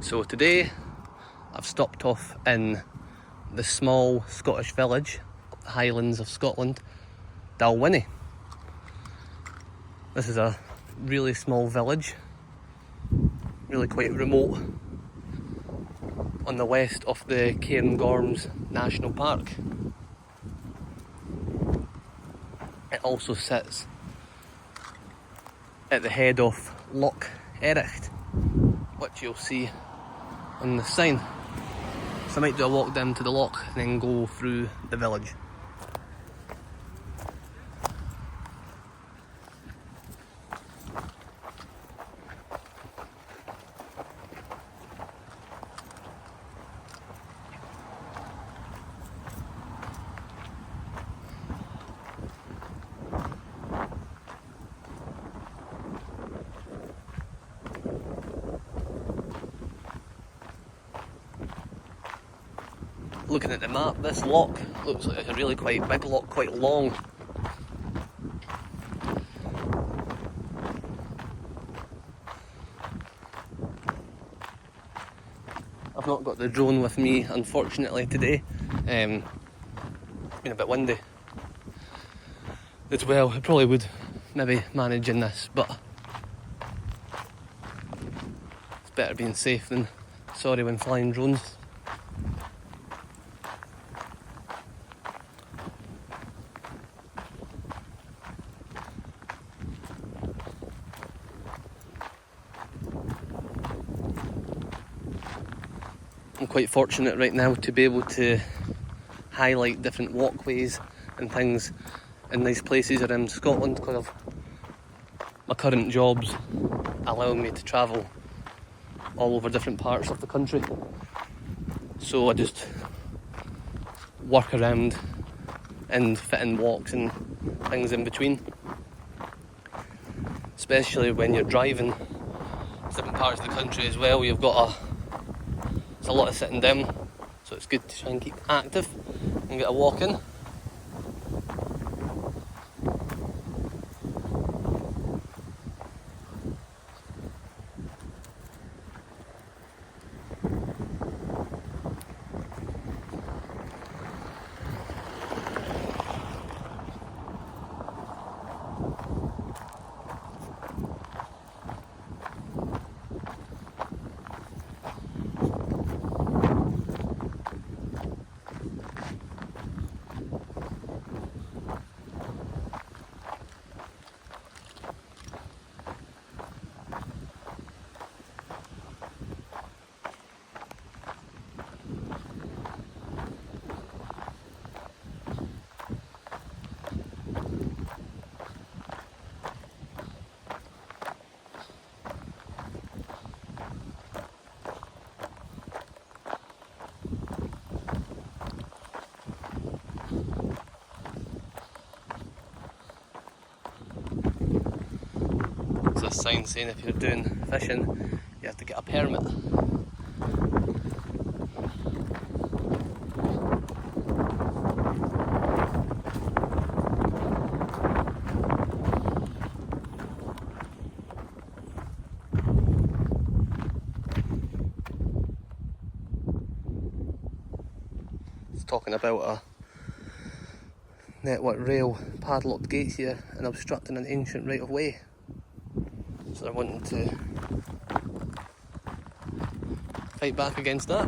So today I've stopped off in the small Scottish village up the Highlands of Scotland, Dalwhinnie. This is a really small village, really quite remote, on the west of the Cairngorms National Park. It also sits at the head of Loch Ericht, which you'll see on the sign. So I might do a walk down to the loch and then go through the village. Looking at the map, this loch looks like a really quite big loch, quite long. I've not got the drone with me, unfortunately, today. It's been a bit windy as well. I probably would maybe manage in this, but it's better being safe than sorry when flying drones. I'm quite fortunate right now to be able to highlight different walkways and things in these places around Scotland because of my current jobs allowing me to travel all over different parts of the country. So I just work around and fit in walks and things in between. Especially when you're driving different parts of the country as well, you've got a lot of sitting down, so it's good to try and keep active and get a walk in. There's a sign saying if you're doing fishing, you have to get a permit. It's talking about a network rail padlocked gates here and obstructing an ancient right of way. So they're wanting to fight back against that.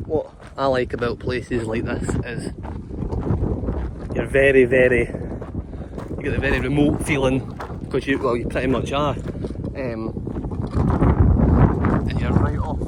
What I like about places like this is you're you get a very remote feeling because you pretty much are. And you're right off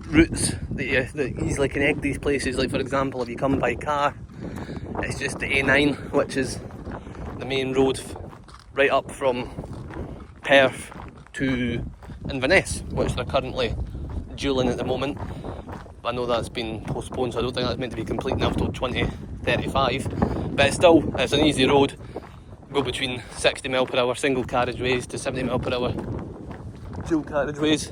routes that easily connect these places. Like for example, if you come by car, it's just the A9, which is the main road right up from Perth to Inverness, which they're currently dualling at the moment. But I know that's been postponed, so I don't think that's meant to be complete now till 2035. But it's an easy road. Go between 60 mile per hour single carriageways to 70 mile per hour dual carriageways.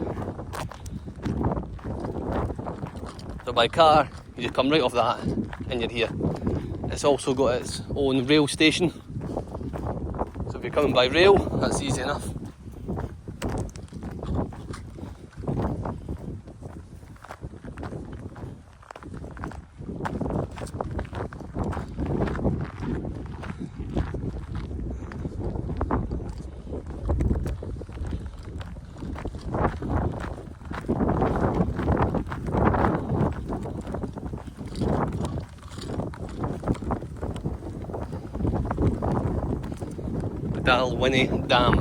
So by car, you just come right off that and you're here. It's also got its own rail station. So if you're coming by rail, that's easy enough. Dalwhinnie Dam.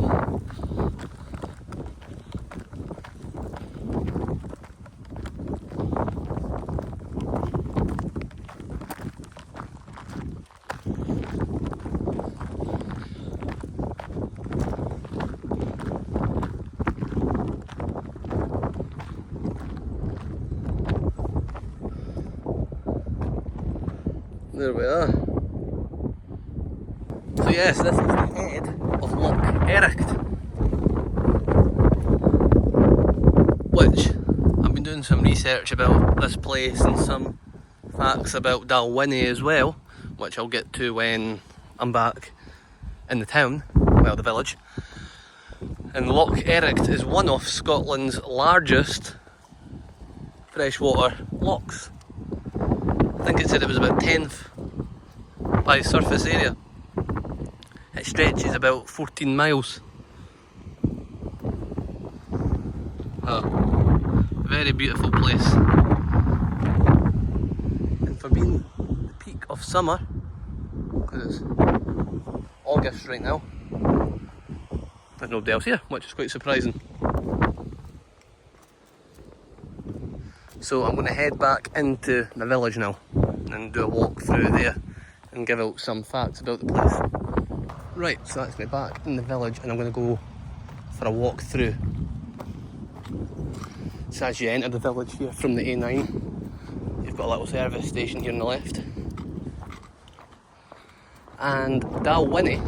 There we are. So yes, this is the head of Loch Ericht, which I've been doing some research about this place and some facts about Dalwhinnie as well, which I'll get to when I'm back in the town, well, the village. And Loch Ericht is one of Scotland's largest freshwater lochs. I think it said it was about 10th by surface area. It stretches about 14 miles. Very beautiful place. And for being the peak of summer, because it's August right now, there's nobody else here, which is quite surprising. So I'm going to head back into the village now and do a walk through there and give out some facts about the place. Right, so that's me back in the village and I'm going to go for a walk through. So as you enter the village here from the A9, you've got a little service station here on the left. And Dalwhinnie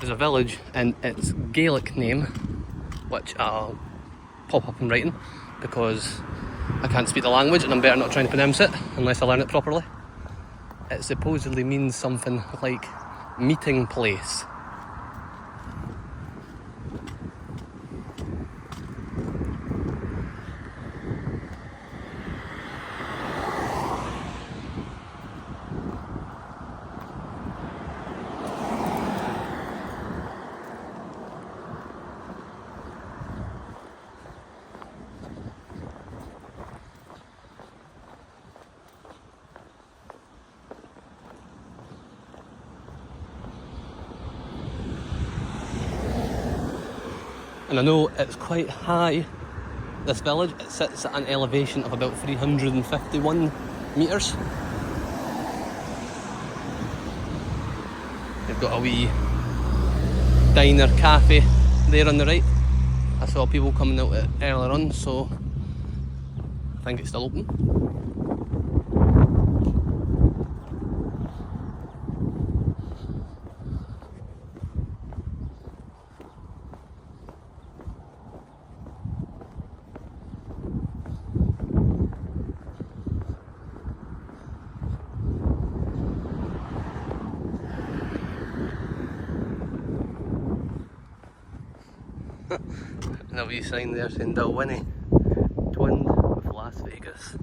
is a village in its Gaelic name, which I'll pop up in writing because I can't speak the language and I'm better not trying to pronounce it unless I learn it properly. It supposedly means something like meeting place. And I know it's quite high, this village. It sits at an elevation of about 351 metres. They've got a wee diner cafe there on the right. I saw people coming out earlier on, so I think it's still open. And a wee sign there saying Dalwhinnie, twinned with Las Vegas.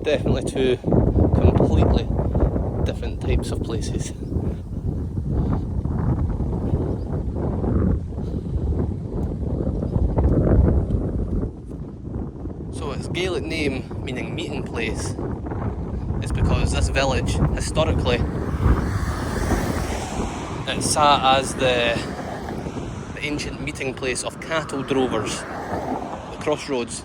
Definitely two completely different types of places. So its Gaelic name, meaning meeting place, is because this village, historically, it sat as the ancient meeting place of cattle drovers, the crossroads.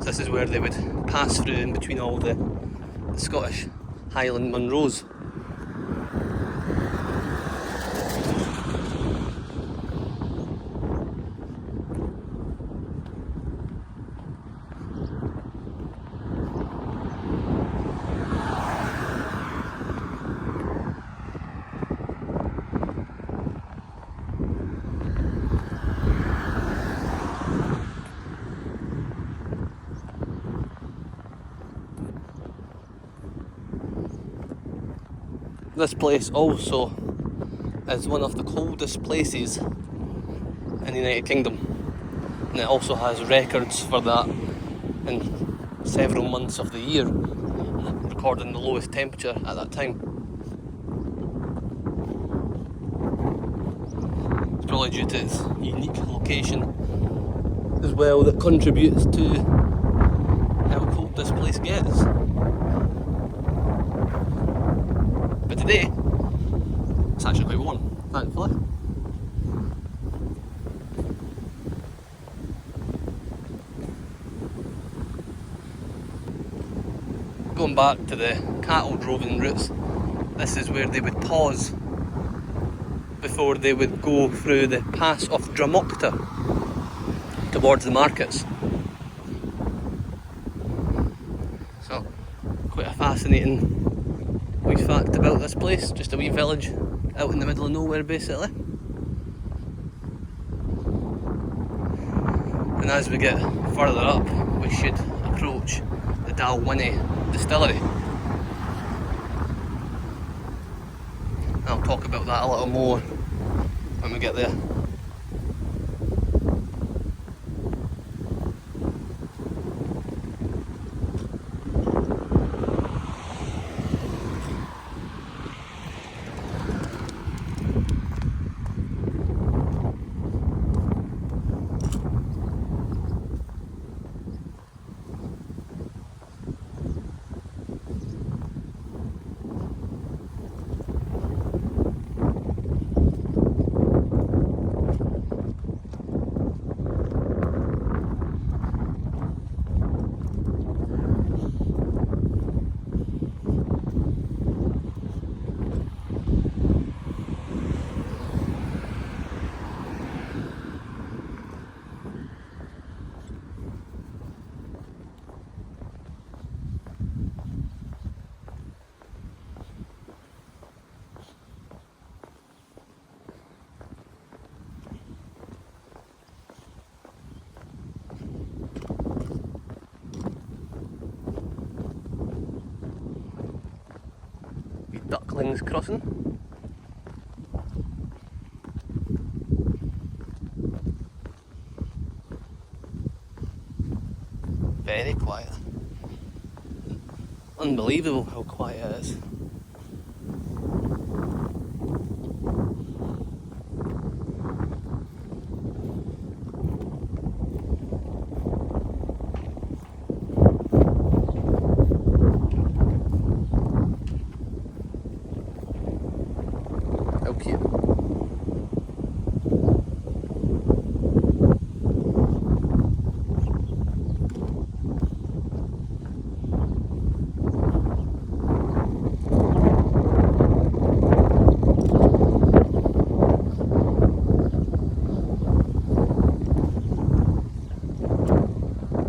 So this is where they would pass through in between all the Scottish Highland Munros. This place also is one of the coldest places in the United Kingdom, and it also has records for that in several months of the year, recording the lowest temperature at that time. It's probably due to its unique location as well that contributes to how cold this place gets. But today, it's actually quite warm, thankfully. Going back to the cattle droving routes, this is where they would pause before they would go through the pass of Drumocta towards the markets. So, quite a fascinating wee fact about this place, just a wee village out in the middle of nowhere basically. And as we get further up, we should approach the Dalwhinnie distillery. I'll talk about that a little more when we get there. Ducklings crossing. Very quiet. Unbelievable how quiet it is.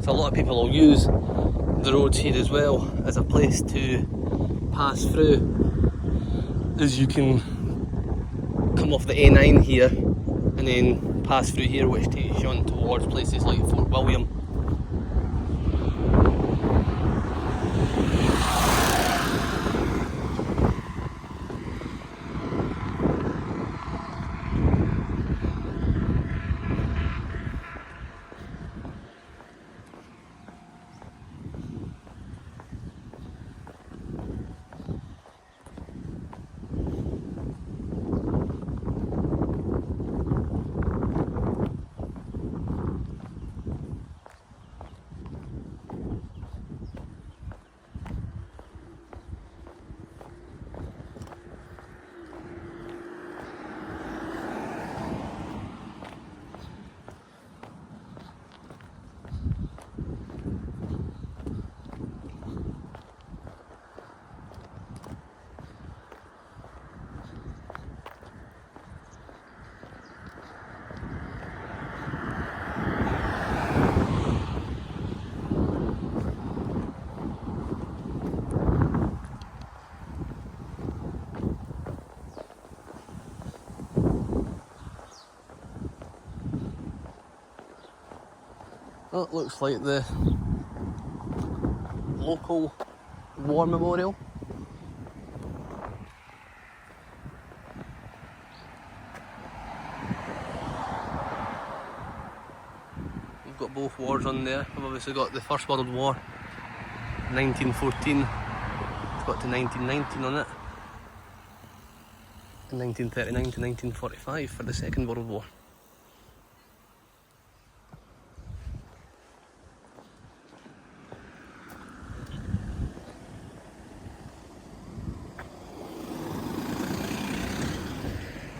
So a lot of people will use the roads here as well as a place to pass through, as you can come off the A9 here and then pass through here, which takes you on towards places like Fort William. That looks like the local war memorial. both wars on there. We've obviously got the First World War, 1914, it's got to 1919 on it, and 1939 to 1945 for the Second World War.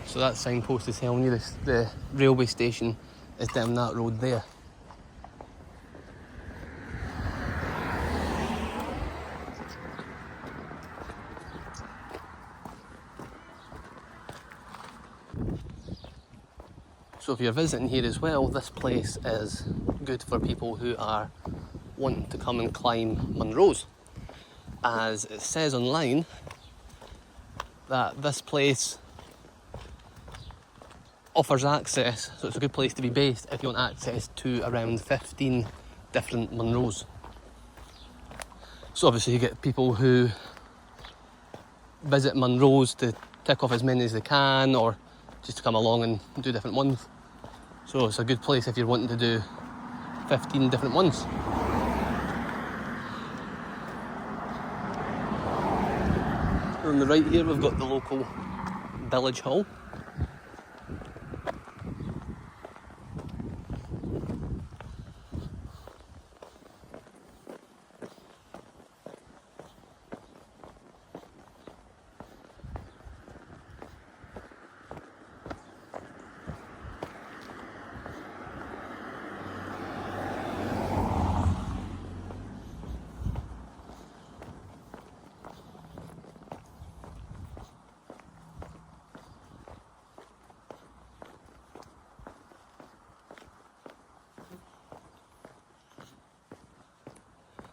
So that signpost is telling you the railway station is down that road there. So if you're visiting here as well, this place is good for people who are wanting to come and climb Munros. As it says online that this place offers access, so it's a good place to be based if you want access to around 15 different Munros. So obviously you get people who visit Munros to tick off as many as they can, or just to come along and do different ones. So it's a good place if you're wanting to do 15 different ones. On the right here we've got the local village hall.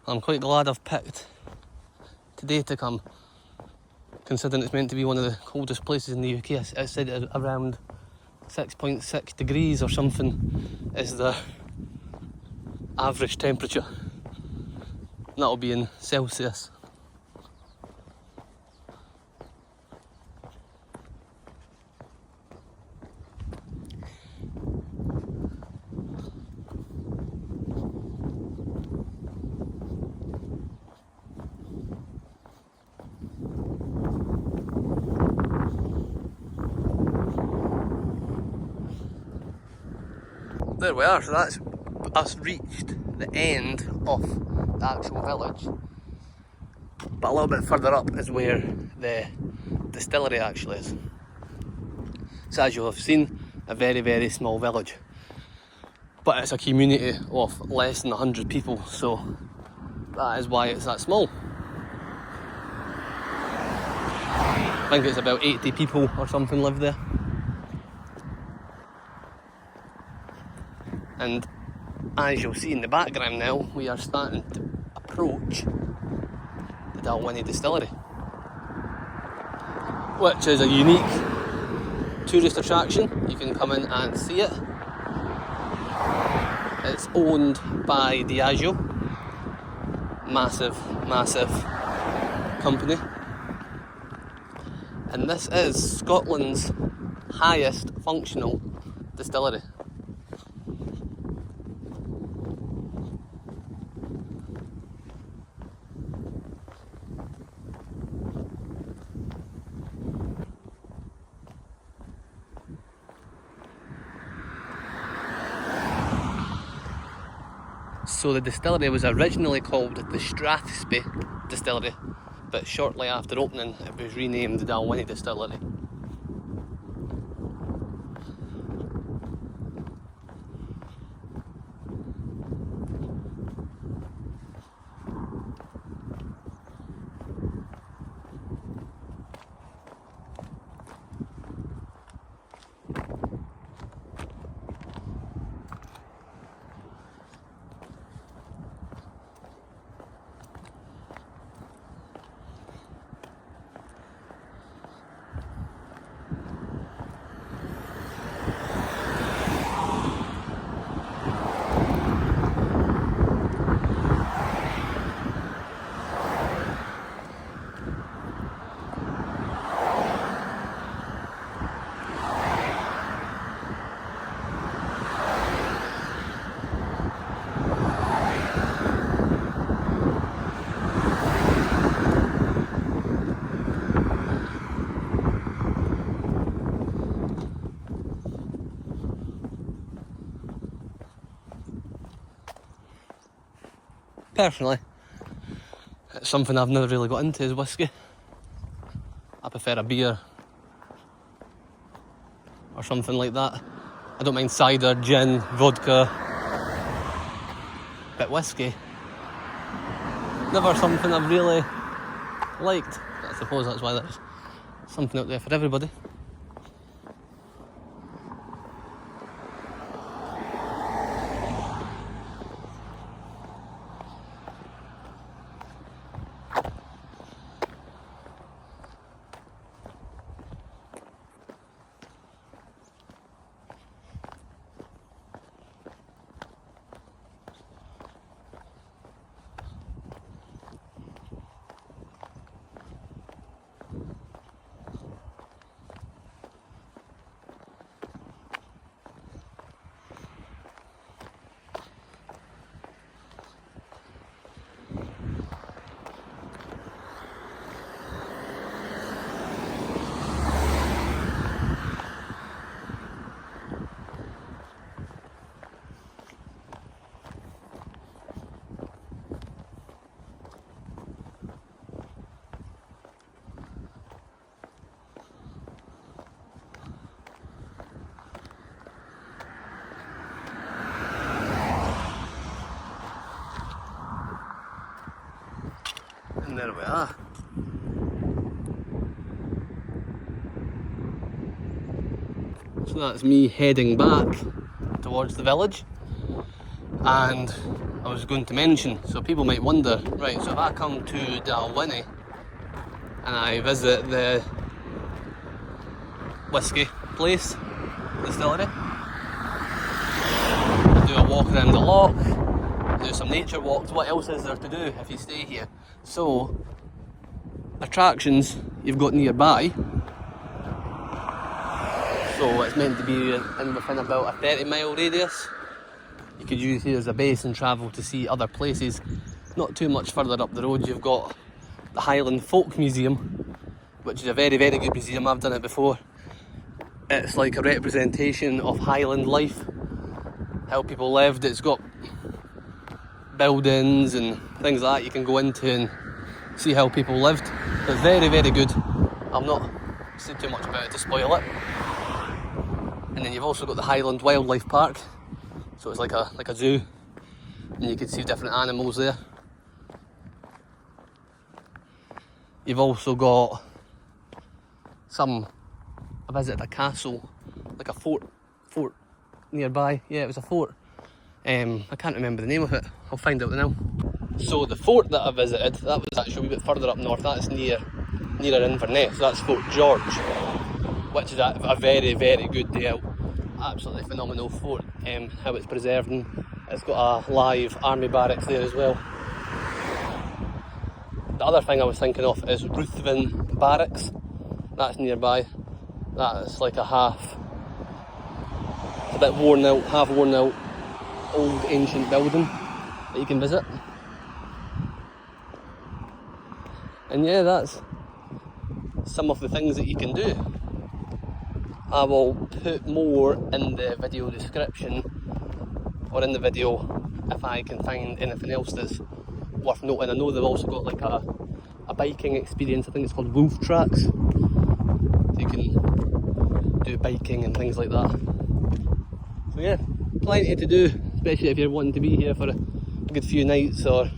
I'm quite glad I've picked today to come, considering it's meant to be one of the coldest places in the UK. It said around 6.6 degrees or something is the average temperature. And that'll be in Celsius. There we are, so that's us reached the end of the actual village. But a little bit further up is where the distillery actually is. So as you'll have seen, a very, very small village. But it's a community of less than 100 people, so that is why it's that small. I think it's about 80 people or something live there. And as you'll see in the background now, we are starting to approach the Dalwhinnie distillery, which is a unique tourist attraction. You can come in and see it. It's owned by Diageo, massive company, and this is Scotland's highest functional distillery. So the distillery was originally called the Strathspey Distillery, but shortly after opening it was renamed the Dalwhinnie Distillery. personally, it's something I've never really got into is whiskey. I prefer a beer or something like that. I don't mind cider, gin, vodka, but whiskey, never something I've really liked. I suppose that's why there's something out there for everybody. And there we are. So that's me heading back towards the village. And I was going to mention, so people might wonder, right, so if I come to Dalwhinnie and I visit the Whisky place, distillery, do a walk around the loch, do some nature walks, what else is there to do if you stay here? So, attractions you've got nearby, so it's meant to be within about a 30-mile radius. You could use here as a base and travel to see other places. Not too much further up the road you've got the Highland Folk Museum, which is a very, very good museum. I've done it before. It's like a representation of Highland life, how people lived. It's got buildings and things like that you can go into and see how people lived. It's very, very good. I'll not say too much about it to spoil it. And then you've also got the Highland Wildlife Park, so it's like a zoo, and you can see different animals there. You've also got I visited a castle, like a fort nearby. Yeah, it was a fort. I can't remember the name of it. I'll find out now. So the fort that I visited, that was actually a wee bit further up north. That's nearer Inverness. So that's Fort George, which is a very, very good Dail. Absolutely phenomenal fort. How it's preserved. It's got a live army barracks there as well. The other thing I was thinking of is Ruthven Barracks. That's nearby. That's like a bit worn out, half worn out, old ancient building that you can visit. And yeah, that's some of the things that you can do. I will put more in the video description, or in the video if I can find anything else that's worth noting. I know they've also got like a biking experience. I think it's called Wolf Tracks. So you can do biking and things like that. So yeah, plenty to do, especially if you're wanting to be here for a good few nights or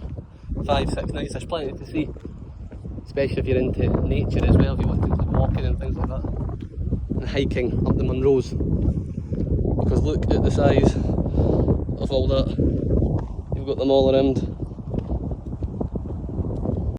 5-6 nights. There's plenty to see, especially if you're into nature as well, if you want to go walking and things like that, and hiking up the Munros, because look at the size of all that. You've got them all around.